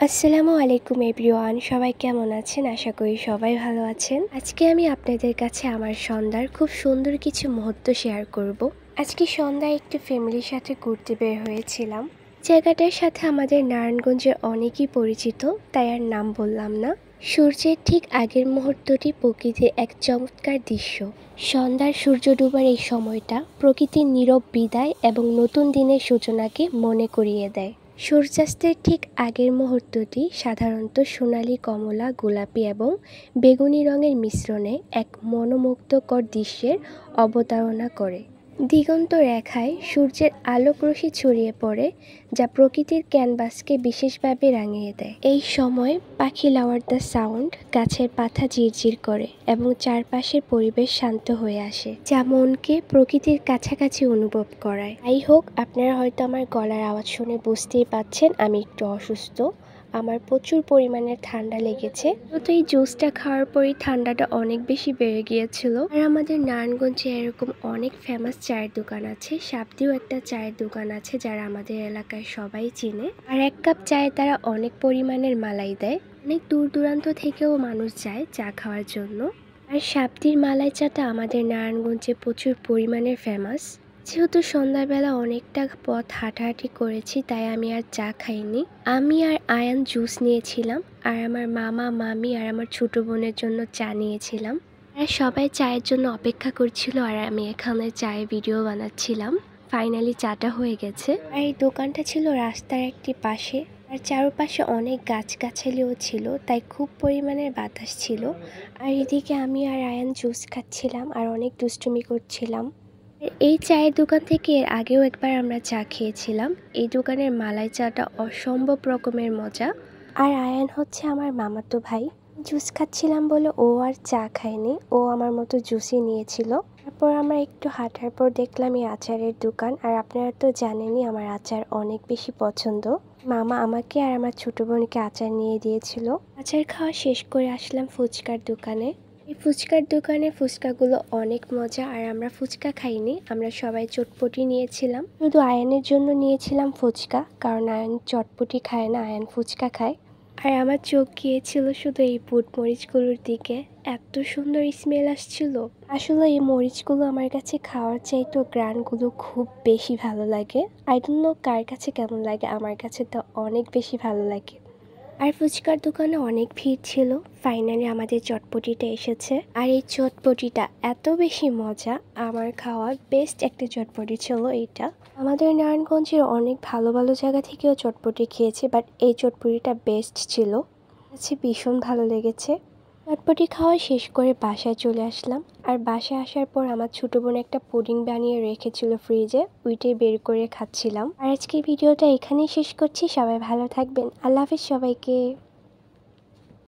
আসসালামু আলাইকুম এভরিওয়ান, সবাই কেমন আছেন? আশা করি সবাই ভালো আছেন। আজকে আমি আপনাদের কাছে আমার সন্ধ্যার খুব সুন্দর কিছু মুহূর্ত শেয়ার করব। আজকে সন্ধ্যায় একটু ফ্যামিলির সাথে ঘুরতে বের হয়েছিলাম। জায়গাটার সাথে আমাদের নারায়ণগঞ্জের অনেকই পরিচিত, তাই আর নাম বললাম না। সূর্যের ঠিক আগের মুহূর্তটি প্রকৃতির এক চমৎকার দৃশ্য। সন্ধ্যার সূর্য ডুবার এই সময়টা প্রকৃতির নীরব বিদায় এবং নতুন দিনের সূচনাকে মনে করিয়ে দেয়। সূর্যাস্তের ঠিক আগের মুহূর্তটি সাধারণত সোনালি, কমলা, গোলাপি এবং বেগুনি রঙের মিশ্রণে এক মনোমুগ্ধকর দৃশ্যের অবতারণা করে। দিগন্ত রেখায় সূর্যের আলোক রশ্মি ছড়িয়ে পড়ে, যা প্রকৃতির ক্যানভাসকে বিশেষভাবে রাঙিয়ে দেয়। এই সময় পাখি লাওয়ার দ্য সাউন্ড, গাছের পাতা ঝিরঝির করে এবং চারপাশের পরিবেশ শান্ত হয়ে আসে, যা মনকে প্রকৃতির কাছাকাছি অনুভব করায়। যাই হোক, আপনারা হয়তো আমার গলার আওয়াজ শুনে বুঝতেই পাচ্ছেন আমি একটু অসুস্থ। আমার প্রচুর পরিমাণে ঠান্ডা লেগেছে, তো এই জুসটা খাওয়ার পরেই ঠান্ডাটা অনেক বেশি বেড়ে গিয়েছিল। আর আমাদের নারায়ণগঞ্জে এরকম অনেক ফেমাস চায়ের দোকান আছে। সাবদিও একটা চায়ের দোকান আছে যারা আমাদের এলাকায় সবাই চিনে। আর এক কাপ চায়ে তারা অনেক পরিমাণের মালাই দেয়। অনেক দূর দূরান্ত থেকেও মানুষ যায় চা খাওয়ার জন্য। আর সাবদির মালাই চাটা আমাদের নারায়ণগঞ্জে প্রচুর পরিমাণে ফেমাস। যেহেতু সন্ধ্যাবেলা অনেকটা পথ হাঁটাহাঁটি করেছি, তাই আমি আর চা খাইনি। আমি আর আয়ান জুস নিয়েছিলাম, আর আমার মামা, মামি আর আমার ছোট বোনের জন্য চা নিয়েছিলাম। আর সবাই চায়ের জন্য অপেক্ষা করছিল, আর আমি এখানে চায়ের ভিডিও বানাচ্ছিলাম। ফাইনালি চাটা হয়ে গেছে। আর এই দোকানটা ছিল রাস্তার একটি পাশে, আর চারপাশে অনেক গাছগাছালিও ছিল, তাই খুব পরিমাণের বাতাস ছিল। আর এদিকে আমি আর আয়ান জুস খাচ্ছিলাম আর অনেক দুষ্টুমি করছিলাম। এই চায়ের দোকান থেকে এর আগেও একবার আমরা চা খেয়েছিলাম। এই দোকানের মালাই চাটা অসম্ভব রকমের মজা। আর আয়ান হচ্ছে আমার মামাতো ভাই। জুস খাচ্ছিলাম বলে ও আর চা খায়নি, ও আমার মতো জুসই নিয়েছিল। তারপর আমরা একটু হাঁটার পর দেখলাম এই আচারের দোকান। আর আপনারা তো জানেনই আমার আচার অনেক বেশি পছন্দ। মামা আমাকে আর আমার ছোট বোনকে আচার নিয়ে দিয়েছিল। আচার খাওয়া শেষ করে আসলাম ফুচকার দোকানে। এই ফুচকার দোকানে ফুচকাগুলো অনেক মজা। আর আমরা ফুচকা খাইনি, আমরা সবাই চটপটি নিয়েছিলাম। শুধু আয়ানের জন্য নিয়েছিলাম ফুচকা, কারণ আয়ান চটপটি খায় না, আয়ান ফুচকা খায়। আর আমার চোখ গিয়েছিল শুধু এই বুট মরিচগুলোর দিকে। এত সুন্দর স্মেল আসছিল। আসলে এই মরিচগুলো আমার কাছে খাওয়ার চাইতো গ্রানগুলো খুব বেশি ভালো লাগে। আই ডোন্ট নো কার কাছে কেমন লাগে, আমার কাছে তো অনেক বেশি ভালো লাগে। আর ফুচকার দোকানে অনেক ভিড় ছিল। ফাইনালি আমাদের চটপটিটা এসেছে। আর এই চটপটিটা এত বেশি মজা, আমার খাওয়া বেস্ট একটা চটপটি ছিল এইটা। আমাদের নারায়ণগঞ্জের অনেক ভালো ভালো জায়গা থেকেও চটপটি খেয়েছি, বাট এই চটপটিটা বেস্ট ছিল। ভীষণ ভালো লেগেছে। চটপটি খাওয়া শেষ করে বাসায় চলে আসলাম। আর বাসায় আসার পর আমার ছোট বোন একটা পুডিং বানিয়ে রেখেছিল ফ্রিজে, ওইটাই বের করে খাচ্ছিলাম। আর আজকে ভিডিওটা এখানেই শেষ করছি। সবাই ভালো থাকবেন। আল্লাহ হাফেজ সবাইকে।